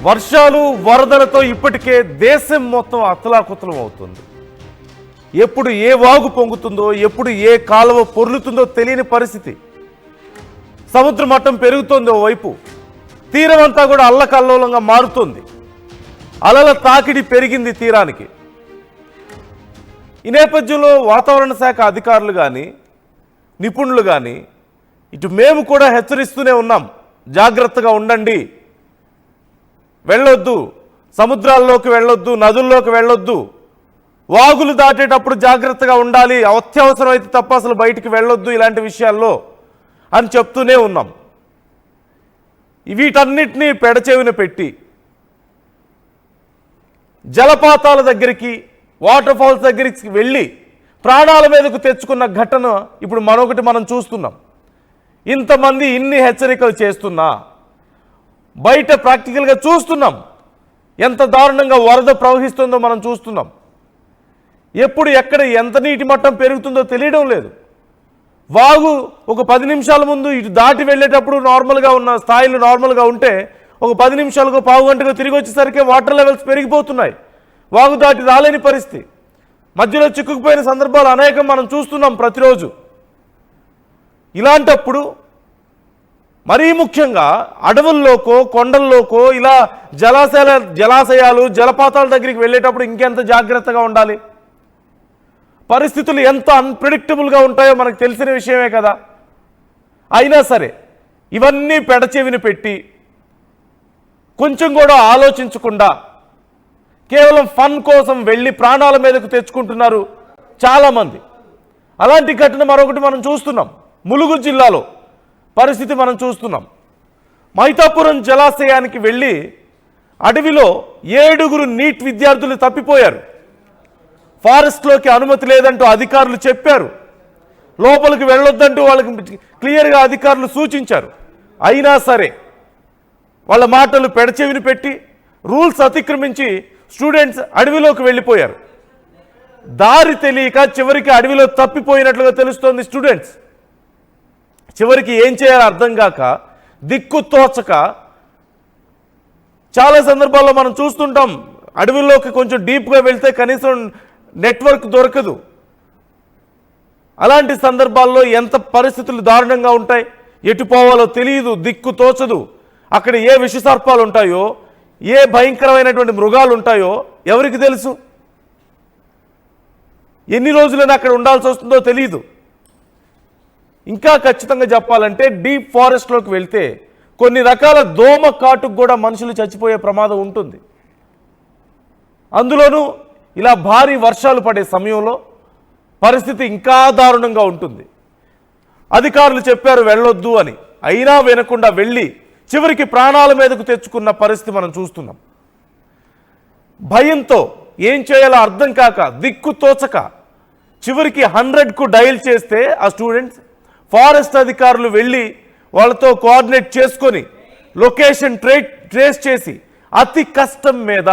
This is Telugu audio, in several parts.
వర్షాలు వరదలతో ఇప్పటికే దేశం మొత్తం అతలాకుతలం అవుతుంది. ఎప్పుడు ఏ వాగు పొంగుతుందో, ఎప్పుడు ఏ కాలువ పొర్లుతుందో తెలియని పరిస్థితి. సముద్ర మట్టం పెరుగుతోంది ఓవైపు, తీరమంతా కూడా అల్లకల్లోలంగా మారుతోంది. అలల తాకిడి పెరిగింది తీరానికి. ఈ నేపథ్యంలో వాతావరణ శాఖ అధికారులు కానీ నిపుణులు కానీ ఇటు మేము కూడా హెచ్చరిస్తూనే ఉన్నాం, జాగ్రత్తగా ఉండండి, వెళ్ళొద్దు, సముద్రాల్లోకి వెళ్ళొద్దు, నదుల్లోకి వెళ్ళొద్దు, వాగులు దాటేటప్పుడు జాగ్రత్తగా ఉండాలి, అత్యవసరం అయితే తప్ప అసలు బయటికి వెళ్ళొద్దు ఇలాంటి విషయాల్లో అని చెప్తూనే ఉన్నాం. వీటన్నిటినీ పెడచెవిన పెట్టి జలపాతాల దగ్గరికి, వాటర్ ఫాల్స్ దగ్గరికి వెళ్ళి ప్రాణాల మీదకు తెచ్చుకున్న ఘటన ఇప్పుడు మరొకటి మనం చూస్తున్నాం. ఇంతమంది ఇన్ని హెచ్చరికలు చేస్తున్నా బయట ప్రాక్టికల్గా చూస్తున్నాం, ఎంత దారుణంగా వరద ప్రవహిస్తుందో మనం చూస్తున్నాం. ఎప్పుడు ఎక్కడ ఎంత నీటి మట్టం పెరుగుతుందో తెలియడం లేదు. వాగు ఒక 10 నిమిషాల ముందు ఇటు దాటి వెళ్ళేటప్పుడు నార్మల్గా ఉన్న స్థాయిలు నార్మల్గా ఉంటే ఒక 10 నిమిషాలకు పావు గంటగా తిరిగి వచ్చేసరికి వాటర్ లెవెల్స్ పెరిగిపోతున్నాయి. వాగు దాటి రాలేని పరిస్థితి, మధ్యలో చిక్కుకుపోయిన సందర్భాలు అనేకం మనం చూస్తున్నాం ప్రతిరోజు. ఇలాంటప్పుడు మరీ ముఖ్యంగా అడవుల్లోకో కొండల్లోకో ఇలా జలాశయాలు జలపాతాల దగ్గరికి వెళ్ళేటప్పుడు ఇంకెంత జాగ్రత్తగా ఉండాలి. పరిస్థితులు ఎంత అన్ప్రెడిక్టబుల్గా ఉంటాయో మనకు తెలిసిన విషయమే కదా. అయినా సరే ఇవన్నీ పెడచెవిని పెట్టి కొంచెం కూడా ఆలోచించకుండా కేవలం ఫన్ కోసం వెళ్ళి ప్రాణాల మీదకు తెచ్చుకుంటున్నారు చాలామంది. అలాంటి ఘటన మరొకటి మనం చూస్తున్నాం. ములుగు జిల్లాలో పరిస్థితి మనం చూస్తున్నాం. మైతాపురం జలాశయానికి వెళ్ళి అడవిలో 7 నీట్ విద్యార్థులు తప్పిపోయారు. ఫారెస్ట్లోకి అనుమతి లేదంటూ అధికారులు చెప్పారు, లోపలికి వెళ్ళొద్దంటూ వాళ్ళకి క్లియర్గా అధికారులు సూచించారు. అయినా సరే వాళ్ళ మాటలు పెడచెవిని పెట్టి రూల్స్ అతిక్రమించి స్టూడెంట్స్ అడవిలోకి వెళ్ళిపోయారు. దారి తెలియక చివరికి అడవిలో తప్పిపోయినట్లుగా తెలుస్తోంది స్టూడెంట్స్. చివరికి ఏం చేయాలో అర్థం కాక, దిక్కు తోచక చాలా సందర్భాల్లో మనం చూస్తుంటాం, అడవిలోకి కొంచెం డీప్గా వెళ్తే కనీసం నెట్వర్క్ దొరకదు. అలాంటి సందర్భాల్లో ఎంత పరిస్థితులు దారుణంగా ఉంటాయి, ఎటు పోవాలో తెలియదు, దిక్కు తోచదు. అక్కడ ఏ విషసర్పాలు ఉంటాయో, ఏ భయంకరమైనటువంటి మృగాలు ఉంటాయో ఎవరికి తెలుసు? ఎన్ని రోజులైనా అక్కడ ఉండాల్సి వస్తుందో తెలియదు. ఇంకా ఖచ్చితంగా చెప్పాలంటే డీప్ ఫారెస్ట్లోకి వెళ్తే కొన్ని రకాల దోమ కాటుకు కూడా మనుషులు చచ్చిపోయే ప్రమాదం ఉంటుంది. అందులోనూ ఇలా భారీ వర్షాలు పడే సమయంలో పరిస్థితి ఇంకా దారుణంగా ఉంటుంది. అధికారులు చెప్పారు వెళ్ళొద్దు అని, అయినా వినకుండా వెళ్ళి చివరికి ప్రాణాల మీదకు తెచ్చుకున్న పరిస్థితి మనం చూస్తున్నాం. భయంతో ఏం చేయాలో అర్థం కాక, దిక్కు తోచక చివరికి 100కు డయల్ చేస్తే ఆ స్టూడెంట్స్, ఫారెస్ట్ అధికారులు వెళ్ళి వాళ్ళతో కోఆర్డినేట్ చేసుకొని లొకేషన్ ట్రేస్ చేసి అతి కష్టం మీద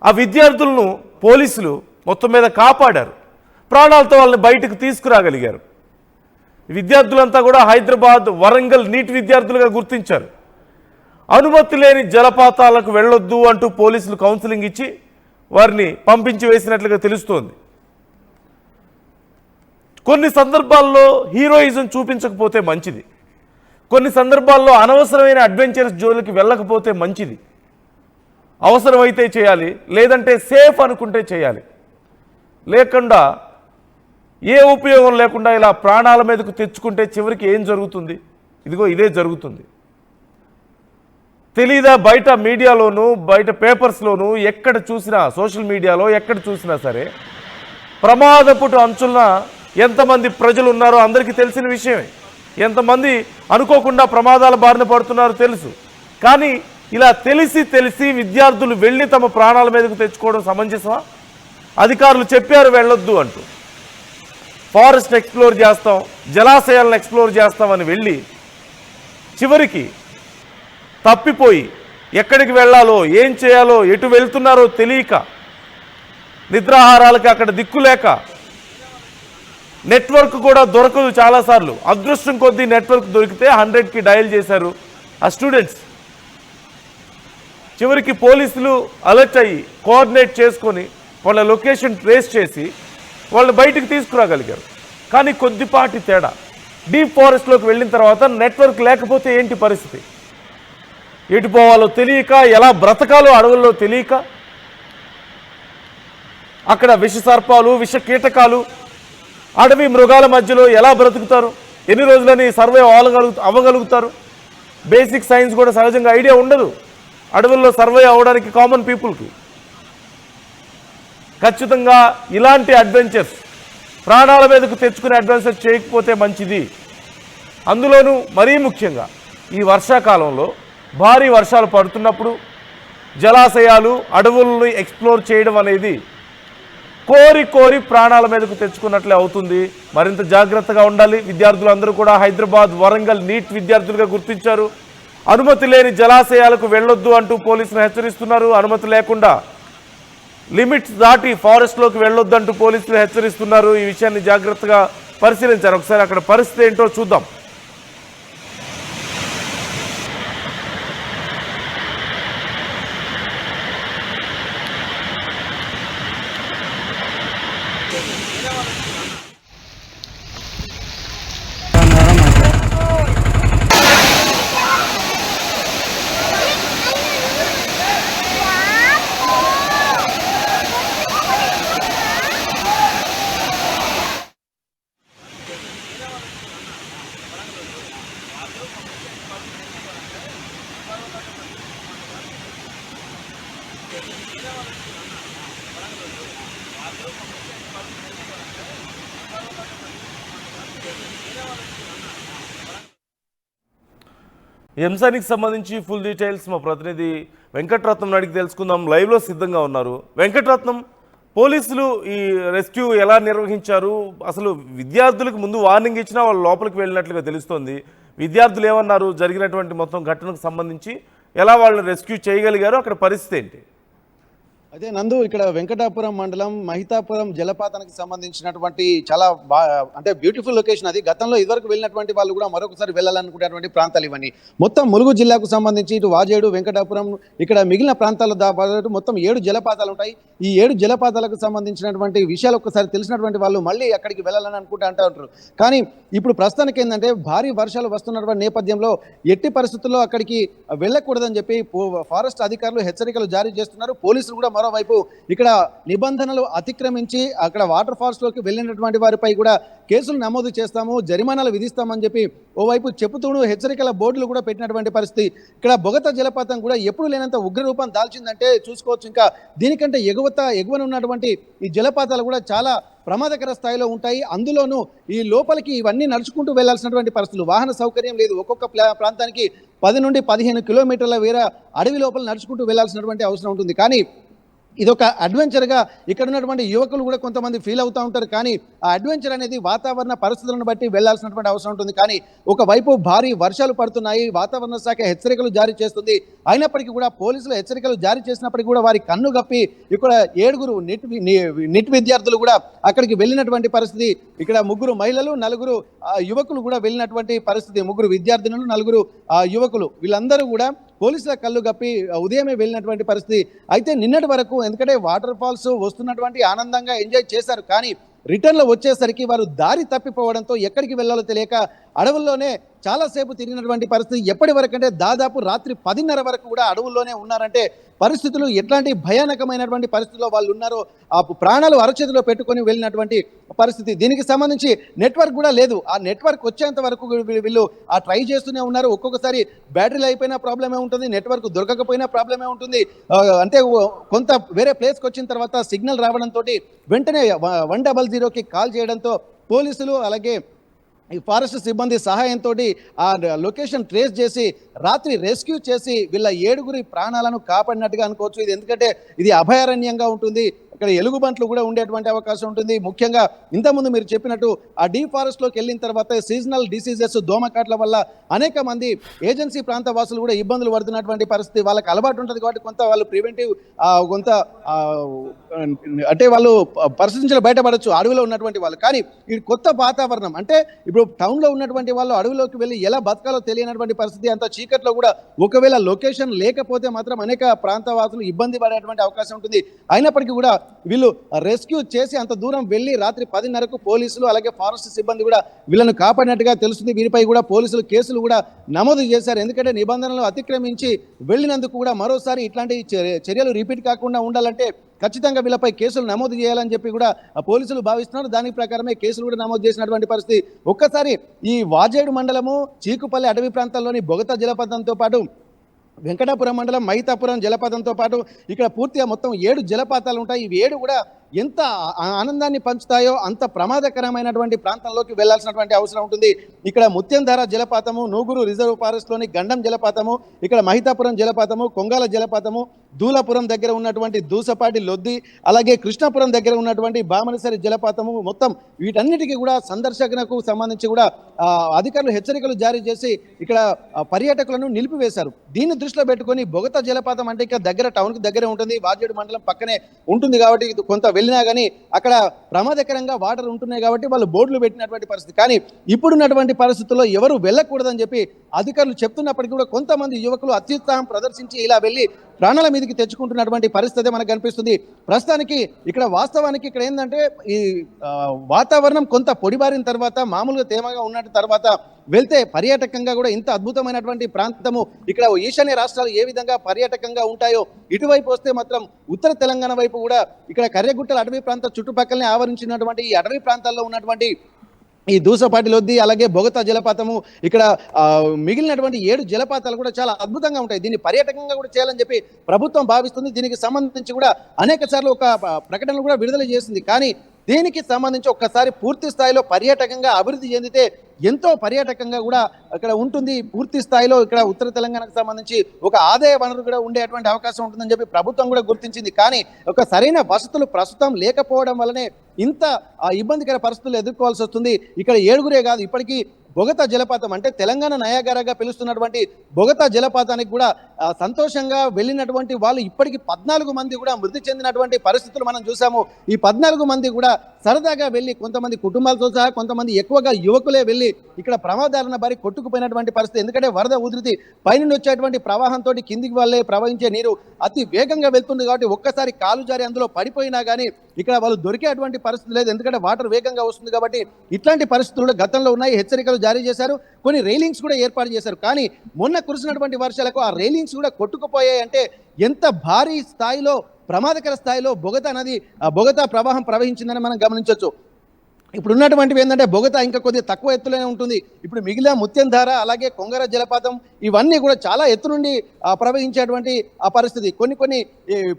ఆ విద్యార్థులను పోలీసులు మొత్తం మీద కాపాడారు. ప్రాణాలతో వాళ్ళని బయటకు తీసుకురాగలిగారు. విద్యార్థులంతా కూడా హైదరాబాద్, వరంగల్ నీట్ విద్యార్థులుగా గుర్తించారు. అనుమతి లేని జలపాతాలకు వెళ్ళొద్దు అంటూ పోలీసులు కౌన్సిలింగ్ ఇచ్చి వారిని పంపించి వేసినట్లుగా తెలుస్తోంది. కొన్ని సందర్భాల్లో హీరోయిజం చూపించకపోతే మంచిది, కొన్ని సందర్భాల్లో అనవసరమైన అడ్వెంచరస్ జోలికి వెళ్ళకపోతే మంచిది. అవసరమైతే చేయాలి, లేదంటే సేఫ్ అనుకుంటే చేయాలి. లేకుండా ఏ ఉపయోగం లేకుండా ఇలా ప్రాణాల మీదకు తెచ్చుకుంటే చివరికి ఏం జరుగుతుంది? ఇదిగో ఇదే జరుగుతుంది. తెలీదా? బయట మీడియాలోనూ, బయట పేపర్స్లోనూ, ఎక్కడ చూసినా, సోషల్ మీడియాలో ఎక్కడ చూసినా సరే ప్రమాదపుట అంచున్న ఎంతమంది ప్రజలు ఉన్నారో అందరికీ తెలిసిన విషయమే. ఎంతమంది అనుకోకుండా ప్రమాదాల బారిన పడుతున్నారో తెలుసు. కానీ ఇలా తెలిసి విద్యార్థులు వెళ్ళి తమ ప్రాణాల మీదకు తెచ్చుకోవడం సమంజసమా? అధికారులు చెప్పారు వెళ్ళొద్దు అంటూ, ఫారెస్ట్ ఎక్స్ప్లోర్ చేస్తాం, జలాశయాలను ఎక్స్ప్లోర్ చేస్తామని వెళ్ళి చివరికి తప్పిపోయి ఎక్కడికి వెళ్ళాలో, ఏం చేయాలో, ఎటు వెళ్తున్నారో తెలియక, నిద్రాహారాలకి అక్కడ దిక్కులేక, నెట్వర్క్ కూడా దొరకదు చాలాసార్లు. అదృష్టం కొద్దీ నెట్వర్క్ దొరికితే 100కి డయల్ చేశారు ఆ స్టూడెంట్స్. చివరికి పోలీసులు అలర్ట్ అయ్యి కోఆర్డినేట్ చేసుకొని వాళ్ళ లొకేషన్ ట్రేస్ చేసి వాళ్ళు బయటికి తీసుకురాగలిగారు. కానీ కొద్దిపాటి తేడా, డీప్ ఫారెస్ట్లోకి వెళ్ళిన తర్వాత నెట్వర్క్ లేకపోతే ఏంటి పరిస్థితి? ఎటు పోవాలో తెలియక, ఎలా బ్రతకాలో అడవుల్లో తెలియక, అక్కడ విష సర్పాలు, విష కీటకాలు, అడవి మృగాల మధ్యలో ఎలా బ్రతుకుతారు? ఎన్ని రోజులని సర్వే అవ్వగలుగుతారు? బేసిక్ సైన్స్ కూడా సహజంగా ఐడియా ఉండదు అడవుల్లో సర్వే అవ్వడానికి కామన్ పీపుల్కి. ఖచ్చితంగా ఇలాంటి అడ్వెంచర్స్, ప్రాణాల మీదకు తెచ్చుకునే అడ్వెంచర్స్ చేయకపోతే మంచిది. అందులోనూ మరీ ముఖ్యంగా ఈ వర్షాకాలంలో భారీ వర్షాలు పడుతున్నప్పుడు జలాశయాలు, అడవులను ఎక్స్ప్లోర్ చేయడం అనేది కోరి కోరి ప్రాణాల మీదకు తెచ్చుకున్నట్లే అవుతుంది. మరింత జాగ్రత్తగా ఉండాలి. విద్యార్థులందరూ కూడా హైదరాబాద్, వరంగల్ నీట్ విద్యార్థులుగా గుర్తించారు. అనుమతి లేని జలాశయాలకు వెళ్ళొద్దు అంటూ పోలీసులు హెచ్చరిస్తున్నారు. అనుమతి లేకుండా లిమిట్స్ దాటి ఫారెస్ట్లోకి వెళ్ళొద్దు అంటూ పోలీసులు హెచ్చరిస్తున్నారు. ఈ విషయాన్ని జాగ్రత్తగా పరిశీలించారు. ఒకసారి అక్కడ పరిస్థితి ఏంటో చూద్దాం. ఈ అంశానికి సంబంధించి ఫుల్ డీటెయిల్స్ మా ప్రతినిధి వెంకటరత్నం అడిగి తెలుసుకుందాం. లైవ్లో సిద్ధంగా ఉన్నారు. వెంకటరత్నం, పోలీసులు ఈ రెస్క్యూ ఎలా నిర్వహించారు? అసలు విద్యార్థులకు ముందు వార్నింగ్ ఇచ్చినా వాళ్ళు లోపలికి వెళ్ళినట్లుగా తెలుస్తోంది. విద్యార్థులు ఏమన్నారు? జరిగినటువంటి మొత్తం ఘటనకు సంబంధించి ఎలా వాళ్ళని రెస్క్యూ చేయగలిగారు? అక్కడ పరిస్థితి ఏంటి? అదే నందు, ఇక్కడ వెంకటాపురం మండలం మహితాపురం జలపాతానికి సంబంధించినటువంటి చాలా అంటే బ్యూటిఫుల్ లొకేషన్ అది. గతంలో ఇదివరకు వెళ్ళినటువంటి వాళ్ళు కూడా మరొకసారి వెళ్ళాలనుకునేటువంటి ప్రాంతాలు ఇవన్నీ. మొత్తం ములుగు జిల్లాకు సంబంధించి ఇటు వాజేడు, వెంకటాపురం, ఇక్కడ మిగిలిన ప్రాంతాలు దాదాపు మొత్తం 7 జలపాతాలు ఉంటాయి. ఈ 7 జలపాతాలకు సంబంధించినటువంటి విషయాలు ఒక్కసారి తెలిసినటువంటి వాళ్ళు మళ్ళీ అక్కడికి వెళ్ళాలని అంటూ ఉంటారు. కానీ ఇప్పుడు ప్రస్తుతానికి ఏంటంటే భారీ వర్షాలు వస్తున్నటువంటి నేపథ్యంలో ఎట్టి పరిస్థితుల్లో అక్కడికి వెళ్ళకూడదని చెప్పి ఫారెస్ట్ అధికారులు హెచ్చరికలు జారీ చేస్తున్నారు. పోలీసులు కూడా మరోవైపు ఇక్కడ నిబంధనలు అతిక్రమించి అక్కడ వాటర్ ఫాల్స్ లోకి వెళ్ళినటువంటి వారిపై కూడా కేసులు నమోదు చేస్తాము, జరిమానాలు విధిస్తామని చెప్పి ఓవైపు చెబుతూ హెచ్చరికల బోర్డులు కూడా పెట్టినటువంటి పరిస్థితి. ఇక్కడ బొగత జలపాతం కూడా ఎప్పుడు లేనంత ఉగ్రరూపం దాల్చిందంటే చూసుకోవచ్చు. ఇంకా దీనికంటే ఎగువన ఉన్నటువంటి ఈ జలపాతాలు కూడా చాలా ప్రమాదకర స్థాయిలో ఉంటాయి. అందులోనూ ఈ లోపలికి ఇవన్నీ నడుచుకుంటూ వెళ్లాల్సినటువంటి పరిస్థితులు, వాహన సౌకర్యం లేదు. ఒక్కొక్క ప్రాంతానికి 10 నుండి 15 కిలోమీటర్ల వేరే అడవి లోపల నడుచుకుంటూ వెళ్లాల్సినటువంటి అవసరం ఉంటుంది. కానీ ఇదొక అడ్వెంచర్గా ఇక్కడ ఉన్నటువంటి యువకులు కూడా కొంతమంది ఫీల్ అవుతూ ఉంటారు. కానీ ఆ అడ్వెంచర్ అనేది వాతావరణ పరిస్థితులను బట్టి వెళ్లాల్సినటువంటి అవసరం ఉంటుంది. కానీ ఒకవైపు భారీ వర్షాలు పడుతున్నాయి, వాతావరణ శాఖ హెచ్చరికలు జారీ చేస్తుంది. అయినప్పటికీ కూడా పోలీసులు హెచ్చరికలు జారీ చేసినప్పటికీ కూడా వారి కన్ను గప్పి ఇక్కడ 7 నిట్ విద్యార్థులు కూడా అక్కడికి వెళ్ళినటువంటి పరిస్థితి. ఇక్కడ 3 మహిళలు, 4 యువకులు కూడా వెళ్ళినటువంటి పరిస్థితి. 3 విద్యార్థినులు, 4 యువకులు, వీళ్ళందరూ కూడా పోలీసుల కళ్ళు గప్పి ఉదయమే వెళ్ళినటువంటి పరిస్థితి. అయితే నిన్నటి వరకు ఎందుకంటే వాటర్ ఫాల్స్ వస్తున్నటువంటి ఆనందంగా ఎంజాయ్ చేశారు. కానీ రిటర్న్లో వచ్చేసరికి వారు దారి తప్పిపోవడంతో ఎక్కడికి వెళ్ళాలో తెలియక అడవుల్లోనే చాలాసేపు తిరిగినటువంటి పరిస్థితి. ఎప్పటి వరకు అంటే దాదాపు రాత్రి 10:30 వరకు కూడా అడవుల్లోనే ఉన్నారంటే పరిస్థితులు ఎట్లాంటి భయానకమైనటువంటి పరిస్థితుల్లో వాళ్ళు ఉన్నారో ఆ ప్రాణాలు అరచేతిలో పెట్టుకొని వెళ్ళినటువంటి పరిస్థితి. దీనికి సంబంధించి నెట్వర్క్ కూడా లేదు. ఆ నెట్వర్క్ వచ్చేంత వరకు వీళ్ళు ట్రై చేస్తూనే ఉన్నారు. ఒక్కొక్కసారి బ్యాటరీలు అయిపోయినా ప్రాబ్లమే ఉంటుంది, నెట్వర్క్ దొరకకపోయినా ప్రాబ్లమే ఉంటుంది. అంటే కొంత వేరే ప్లేస్కి వచ్చిన తర్వాత సిగ్నల్ రావడంతో వెంటనే 100కి కాల్ చేయడంతో పోలీసులు అలాగే ఈ ఫారెస్ట్ సిబ్బంది సహాయంతో ఆ లొకేషన్ ట్రేస్ చేసి రాత్రి రెస్క్యూ చేసి వీళ్ళ 7 ప్రాణాలను కాపాడినట్టుగా అనుకోవచ్చు. ఇది ఎందుకంటే ఇది అభయారణ్యంగా ఉంటుంది. ఇక్కడ ఎలుగుబంట్లు కూడా ఉండేటువంటి అవకాశం ఉంటుంది. ముఖ్యంగా ఇంతకుముందు మీరు చెప్పినట్టు ఆ డీప్ ఫారెస్ట్ లోకి వెళ్ళిన తర్వాత సీజనల్ డిసీజెస్ దోమకాట్ల వల్ల అనేక మంది ఏజెన్సీ ప్రాంత వాసులు కూడా ఇబ్బందులు పడుతున్నటువంటి పరిస్థితి. వాళ్ళకి అలవాటు ఉంటుంది కాబట్టి కొంత వాళ్ళు ప్రివెంటివ్ కొంత అంటే వాళ్ళు పరిస్థితి బయటపడచ్చు అడవిలో ఉన్నటువంటి వాళ్ళు. కానీ ఈ కొత్త వాతావరణం అంటే ఇప్పుడు టౌన్లో ఉన్నటువంటి వాళ్ళు అడవిలోకి వెళ్ళి ఎలా బతకాలో తెలియనటువంటి పరిస్థితి. అంత చీకట్లో కూడా ఒకవేళ లొకేషన్ లేకపోతే మాత్రం అనేక ప్రాంతవాసులు ఇబ్బంది పడేటువంటి అవకాశం ఉంటుంది. అయినప్పటికీ కూడా వీళ్ళు రెస్క్యూ చేసి అంత దూరం వెళ్ళి రాత్రి 10:30కు పోలీసులు అలాగే ఫారెస్ట్ సిబ్బంది కూడా వీళ్ళను కాపాడినట్టుగా తెలుస్తుంది. వీరిపై కూడా పోలీసులు కేసులు కూడా నమోదు చేశారు. ఎందుకంటే నిబంధనలు అతిక్రమించి వెళ్ళినందుకు కూడా మరోసారి ఇట్లాంటి చర్యలు రిపీట్ కాకుండా ఉండాలంటే ఖచ్చితంగా వీళ్ళపై కేసులు నమోదు చేయాలని చెప్పి కూడా పోలీసులు భావిస్తున్నారు. దాని ప్రకారమే కేసులు కూడా నమోదు చేసినటువంటి పరిస్థితి. ఒక్కసారి ఈ వాజేడు మండలము చీకుపల్లి అటవీ ప్రాంతాల్లోని బొగతా జలపాతంతో పాటు వెంకటాపురం మండలం మహితాపురం జలపాతంతో పాటు ఇక్కడ పూర్తిగా మొత్తం 7 జలపాతాలు ఉంటాయి. ఇవి 7 కూడా ఎంత ఆనందాన్ని పంచుతాయో అంత ప్రమాదకరమైనటువంటి ప్రాంతంలోకి వెళ్లాల్సినటువంటి అవసరం ఉంటుంది. ఇక్కడ ముత్యంధార జలపాతము, నూగురు రిజర్వ్ ఫారెస్ట్లోని గండం జలపాతము, ఇక్కడ మహితాపురం జలపాతము, కొంగాల జలపాతము, దూలపురం దగ్గర ఉన్నటువంటి దూసపాటి లొద్ది, అలాగే కృష్ణాపురం దగ్గర ఉన్నటువంటి బామనసరి జలపాతము, మొత్తం వీటన్నిటికీ కూడా సందర్శకులకు సంబంధించి కూడా అధికారులు హెచ్చరికలు జారీ చేసి ఇక్కడ పర్యాటకులను నిలిపివేశారు. దీన్ని దృష్టిలో పెట్టుకొని బొగతా జలపాతం అంటే ఇక్కడ దగ్గర టౌన్కి దగ్గరే ఉంటుంది, వాజేడు మండలం పక్కనే ఉంటుంది కాబట్టి కొంత వెళ్ళినా కానీ అక్కడ ప్రమాదకరంగా వాటర్ ఉంటున్నాయి కాబట్టి వాళ్ళు బోర్డులు పెట్టినటువంటి పరిస్థితి. కానీ ఇప్పుడున్నటువంటి పరిస్థితుల్లో ఎవరు వెళ్ళకూడదని చెప్పి అధికారులు చెప్తున్నప్పటికీ కూడా కొంతమంది యువకులు అత్యుత్సాహం ప్రదర్శించి ఇలా వెళ్ళి ప్రాణాల మీదకి తెచ్చుకుంటున్నటువంటి పరిస్థితి మనకు కనిపిస్తుంది. ప్రస్తుతానికి ఇక్కడ వాస్తవానికి ఇక్కడ ఏంటంటే ఈ వాతావరణం కొంత పొడిబారిన తర్వాత మామూలుగా తేమగా ఉన్న తర్వాత వెళ్తే పర్యాటకంగా కూడా ఇంత అద్భుతమైనటువంటి ప్రాంతము ఇక్కడ ఈశాన్య రాష్ట్రాలు ఏ విధంగా పర్యాటకంగా ఉంటాయో ఇటువైపు వస్తే మాత్రం ఉత్తర తెలంగాణ వైపు కూడా ఇక్కడ కర్రెగుట్టల అటవీ ప్రాంత చుట్టుపక్కలనే ఆవరించినటువంటి ఈ అటవీ ప్రాంతాల్లో ఉన్నటువంటి ఈ దూసపాటి లొద్ది అలాగే బొగతా జలపాతము ఇక్కడ మిగిలినటువంటి 7 జలపాతాలు కూడా చాలా అద్భుతంగా ఉంటాయి. దీన్ని పర్యాటకంగా కూడా చేయాలని చెప్పి ప్రభుత్వం భావిస్తుంది. దీనికి సంబంధించి కూడా అనేక సార్లు ఒక ప్రకటనలు కూడా విడుదల చేసింది. కానీ దీనికి సంబంధించి ఒక్కసారి పూర్తి స్థాయిలో పర్యాటకంగా అభివృద్ధి చెందితే ఎంతో పర్యాటకంగా కూడా ఇక్కడ ఉంటుంది. పూర్తి స్థాయిలో ఇక్కడ ఉత్తర తెలంగాణకు సంబంధించి ఒక ఆదాయ వనరు కూడా ఉండేటువంటి అవకాశం ఉంటుందని చెప్పి ప్రభుత్వం కూడా గుర్తించింది. కానీ ఒక సరైన వసతులు ప్రస్తుతం లేకపోవడం వల్లనే ఇంత ఇబ్బందికర పరిస్థితులు ఎదుర్కోవాల్సి వస్తుంది. ఇక్కడ 7 కాదు, ఇప్పటికీ బొగతా జలపాతం అంటే తెలంగాణ నయాగరాగా పిలుస్తున్నటువంటి బొగతా జలపాతానికి కూడా సంతోషంగా వెళ్ళినటువంటి వాళ్ళు ఇప్పటికీ 14 మంది కూడా మృతి చెందినటువంటి పరిస్థితులు మనం చూసాము. ఈ 14 మంది కూడా సరదాగా వెళ్ళి కొంతమంది కుటుంబాలతో సహా కొంతమంది ఎక్కువగా యువకులే వెళ్ళి ఇక్కడ ప్రమాదాలను బారి కొట్టుకుపోయినటువంటి పరిస్థితి. ఎందుకంటే వరద ఉధృతి పైనుండి వచ్చేటువంటి ప్రవాహంతో కిందికి వాళ్ళే ప్రవహించే నీరు అతి వేగంగా వెళ్తుంది కాబట్టి ఒక్కసారి కాలు జారి అందులో పడిపోయినా కానీ ఇక్కడ వాళ్ళు దొరికేటువంటి పరిస్థితి లేదు. ఎందుకంటే వాటర్ వేగంగా వస్తుంది కాబట్టి ఇట్లాంటి పరిస్థితులు గతంలో ఉన్నాయి. హెచ్చరికలు జారీ చేశారు, కొన్ని రైలింగ్స్ కూడా ఏర్పాటు చేశారు. కానీ మొన్న కురిసినటువంటి వర్షాలకు ఆ రైలింగ్స్ కూడా కొట్టుకుపోయాయి. అంటే ఎంత భారీ స్థాయిలో ప్రమాదకర స్థాయిలో బొగతా ప్రవాహం ప్రవహించిందని మనం గమనించవచ్చు. ఇప్పుడు ఉన్నటువంటివి ఏంటంటే బొగతా ఇంకా కొద్దిగా తక్కువ ఎత్తులోనే ఉంటుంది. ఇప్పుడు మిగిలిన ముత్యంధార అలాగే కొంగర జలపాతం ఇవన్నీ కూడా చాలా ఎత్తు నుండి ప్రవహించేటువంటి ఆ పరిస్థితి. కొన్ని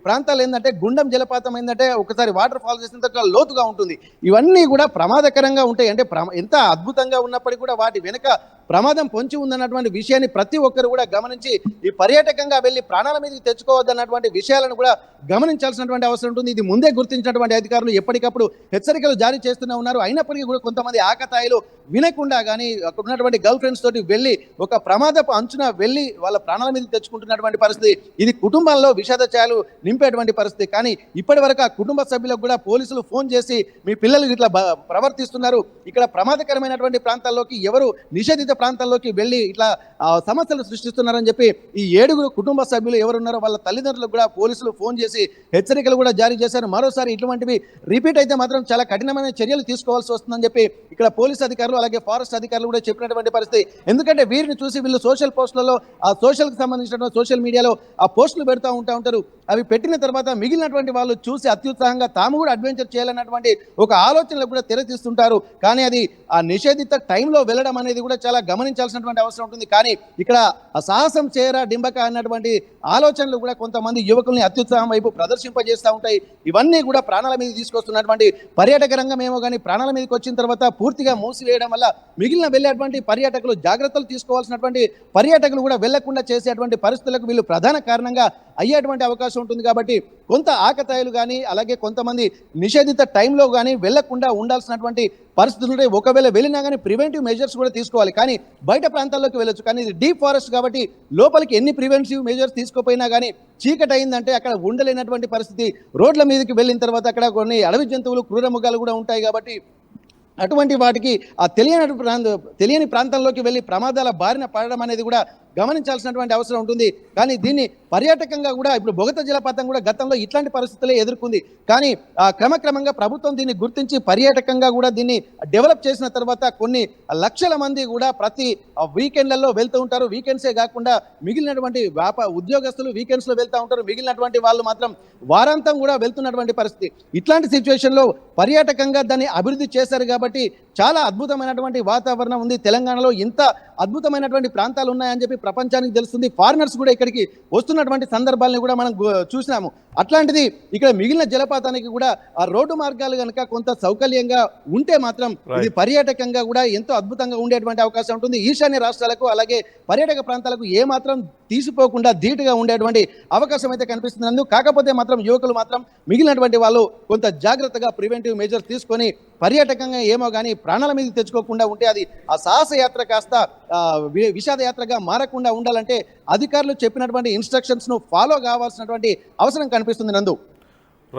ప్రాంతాలు ఏంటంటే గుండం జలపాతం ఏంటంటే ఒకసారి వాటర్ ఫాల్ చేసిన తర్వాత లోతుగా ఉంటుంది. ఇవన్నీ కూడా ప్రమాదకరంగా ఉంటాయి. అంటే ఎంత అద్భుతంగా ఉన్నప్పటికీ కూడా వాటి వెనుక ప్రమాదం పొంచి ఉందన్నటువంటి విషయాన్ని ప్రతి ఒక్కరు కూడా గమనించి ఈ పర్యాటకంగా వెళ్ళి ప్రాణాల మీదకి తెచ్చుకోవద్దన్నటువంటి విషయాలను కూడా గమనించాల్సినటువంటి అవసరం ఉంటుంది. ఇది ముందే గుర్తించినటువంటి అధికారులు ఎప్పటికప్పుడు హెచ్చరికలు జారీ చేస్తూనే ఉన్నారు. అయినప్పటికీ కూడా కొంతమంది ఆకతాయిలు వినకుండా కానీ అక్కడ ఉన్నటువంటి గర్ల్ ఫ్రెండ్స్ తోటి వెళ్ళి ఒక ప్రమాదపు అంచున వెళ్ళి వాళ్ళ ప్రాణాల మీద తెచ్చుకుంటున్నటువంటి పరిస్థితి. ఇది కుటుంబాల్లో విషాద ఛాయలు నింపేటువంటి పరిస్థితి. కానీ ఇప్పటి వరకు ఆ కుటుంబ సభ్యులకు కూడా పోలీసులు ఫోన్ చేసి మీ పిల్లలు ఇట్లా ప్రవర్తిస్తున్నారు, ఇక్కడ ప్రమాదకరమైనటువంటి ప్రాంతాల్లోకి ఎవరు నిషేధిత ప్రాంతాల్లోకి వెళ్ళి ఇట్లా సమస్యలు సృష్టిస్తున్నారని చెప్పి ఈ 7 కుటుంబ సభ్యులు ఎవరున్నారో వాళ్ళ తల్లిదండ్రులకు కూడా పోలీసులు ఫోన్ చేసి హెచ్చరికలు కూడా జారీ చేశారు. మరోసారి ఇటువంటివి రిపీట్ అయితే మాత్రం చాలా కఠినమైన చర్యలు తీసుకోవాల్సి వస్తుందని చెప్పి ఇక్కడ పోలీస్ అధికారులు అలాగే ఫారెస్ట్ అధికారులు కూడా చెప్పినటువంటి పరిస్థితి. ఎందుకంటే వీరిని చూసి వీళ్ళు సోషల్ పోస్టులలో ఆ సోషల్కి సంబంధించిన సోషల్ మీడియాలో ఆ పోస్టులు పెడతా ఉంటారు. అవి పెట్టిన తర్వాత మిగిలినటువంటి వాళ్ళు చూసి అత్యుత్సాహంగా తాము కూడా అడ్వెంచర్ చేయాలన్నటువంటి ఒక ఆలోచనలు కూడా తెరతీస్తుంటారు. కానీ అది ఆ నిషేధిత టైంలో వెళ్ళడం అనేది కూడా చాలా గమనించాల్సినటువంటి అవసరం ఉంటుంది. కానీ ఇక్కడ ఆ సాహసం చేయరా డింబక అన్నటువంటి ఆలోచనలు కూడా కొంతమంది యువకుల్ని అత్యుత్సాహం వైపు ప్రదర్శింపజేస్తూ ఉంటాయి. ఇవన్నీ కూడా ప్రాణాల మీద తీసుకొస్తున్నటువంటి పర్యాటక రంగం ఏమో కానీ ప్రాణాల మీదకి వచ్చిన తర్వాత పూర్తిగా మూసివేయడం చేయడం వల్ల మిగిలిన వెళ్ళేటువంటి పర్యాటకులు జాగ్రత్తలు తీసుకోవాల్సినటువంటి పర్యాటకులు కూడా వెళ్లకుండా చేసేటువంటి పరిస్థితులకు వీళ్ళు ప్రధాన కారణంగా అయ్యేటువంటి అవకాశం ఉంటుంది. కాబట్టి కొంత ఆకతాయిలు కానీ అలాగే కొంతమంది నిషేధిత టైంలో కానీ వెళ్లకుండా ఉండాల్సినటువంటి పరిస్థితులు ఉంటాయి. ఒకవేళ వెళ్ళినా కానీ ప్రివెంటివ్ మెజర్స్ కూడా తీసుకోవాలి. కానీ బయట ప్రాంతాల్లోకి వెళ్ళొచ్చు. కానీ ఇది డీప్ ఫారెస్ట్ కాబట్టి లోపలికి ఎన్ని ప్రివెంటివ్ మెజర్స్ తీసుకోపోయినా కానీ చీకటి అయిందంటే అక్కడ ఉండలేనటువంటి పరిస్థితి. రోడ్ల మీదకి వెళ్ళిన తర్వాత అక్కడ కొన్ని అడవి జంతువులు క్రూరమృగాలు కూడా ఉంటాయి. కాబట్టి అటువంటి వాటికి ఆ తెలియని ప్రాంతంలోకి వెళ్ళి ప్రమాదాల బారిన పడడం అనేది కూడా గమనించాల్సినటువంటి అవసరం ఉంటుంది. కానీ దీన్ని పర్యాటకంగా కూడా ఇప్పుడు బొగత జలపాతం కూడా గతంలో ఇట్లాంటి పరిస్థితులే ఎదుర్కొంది. కానీ క్రమక్రమంగా ప్రభుత్వం దీన్ని గుర్తించి పర్యాటకంగా కూడా దీన్ని డెవలప్ చేసిన తర్వాత కొన్ని లక్షల మంది కూడా ప్రతి వీకెండ్లలో వెళ్తూ ఉంటారు. వీకెండ్సే కాకుండా మిగిలినటువంటి ఉద్యోగస్తులు వీకెండ్స్లో వెళ్తూ ఉంటారు. మిగిలినటువంటి వాళ్ళు మాత్రం వారాంతం కూడా వెళ్తున్నటువంటి పరిస్థితి. ఇట్లాంటి సిచ్యువేషన్లో పర్యాటకంగా దాన్ని అభివృద్ధి చేశారు కాబట్టి చాలా అద్భుతమైనటువంటి వాతావరణం ఉంది. తెలంగాణలో ఇంత అద్భుతమైనటువంటి ప్రాంతాలు ఉన్నాయని చెప్పి ప్రపంచానికి తెలుస్తుంది. ఫారినర్స్ కూడా ఇక్కడికి వస్తున్నటువంటి సందర్భాలను కూడా మనం చూసినాము. అట్లాంటిది ఇక్కడ మిగిలిన జలపాతానికి కూడా ఆ రోడ్డు మార్గాలు కనుక కొంత సౌకర్యంగా ఉంటే మాత్రం ఇది పర్యాటకంగా కూడా ఎంతో అద్భుతంగా ఉండేటువంటి అవకాశం ఉంటుంది. ఈశాన్య రాష్ట్రాలకు అలాగే పర్యాటక ప్రాంతాలకు ఏ మాత్రం తీసిపోకుండా ధీటుగా ఉండేటువంటి అవకాశం అయితే కనిపిస్తుంది. కాకపోతే మాత్రం యువకులు మాత్రం మిగిలినటువంటి వాళ్ళు కొంత జాగ్రత్తగా ప్రివెంటివ్ మెజర్స్ తీసుకొని పర్యాటకంగా ఏమో కానీ ప్రాణాల మీద తెచ్చుకోకుండా ఉంటే అది ఆ సాహస యాత్ర కాస్త విషాద యాత్రగా మారకుండా ఉండాలంటే అధికారులు చెప్పినటువంటి ఇన్స్ట్రక్షన్స్ ను ఫాలో కావాల్సినటువంటి అవసరం కనిపిస్తుంది. నందు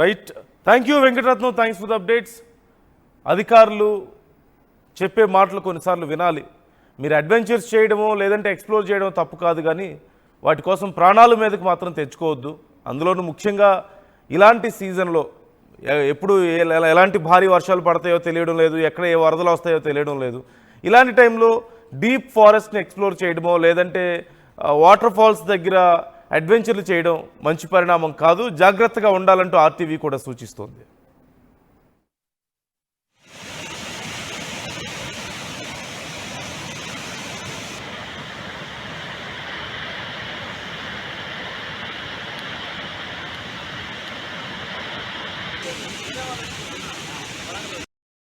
right, thank you Venkataratnam, thanks for the updates. అధికారులు చెప్పే మాటలు కొన్నిసార్లు వినాలి. మీరు అడ్వెంచర్స్ చేయడమో లేదంటే ఎక్స్ప్లోర్ చేయడమో తప్పు కాదు, కానీ వాటి కోసం ప్రాణాల మీదకి మాత్రం తెచ్చుకోవద్దు. అందులోనూ ముఖ్యంగా ఇలాంటి సీజన్లో ఎప్పుడు ఎలాంటి భారీ వర్షాలు పడతాయో తెలియడం లేదు, ఎక్కడ ఏ వరదలు వస్తాయో తెలియడం లేదు. ఇలాంటి టైంలో డీప్ ఫారెస్ట్ని ఎక్స్ప్లోర్ చేయడమో లేదంటే వాటర్ ఫాల్స్ దగ్గర అడ్వెంచర్లు చేయడం మంచి పరిణామం కాదు. జాగ్రత్తగా ఉండాలంటూ ఆర్టీవీ కూడా సూచిస్తోంది.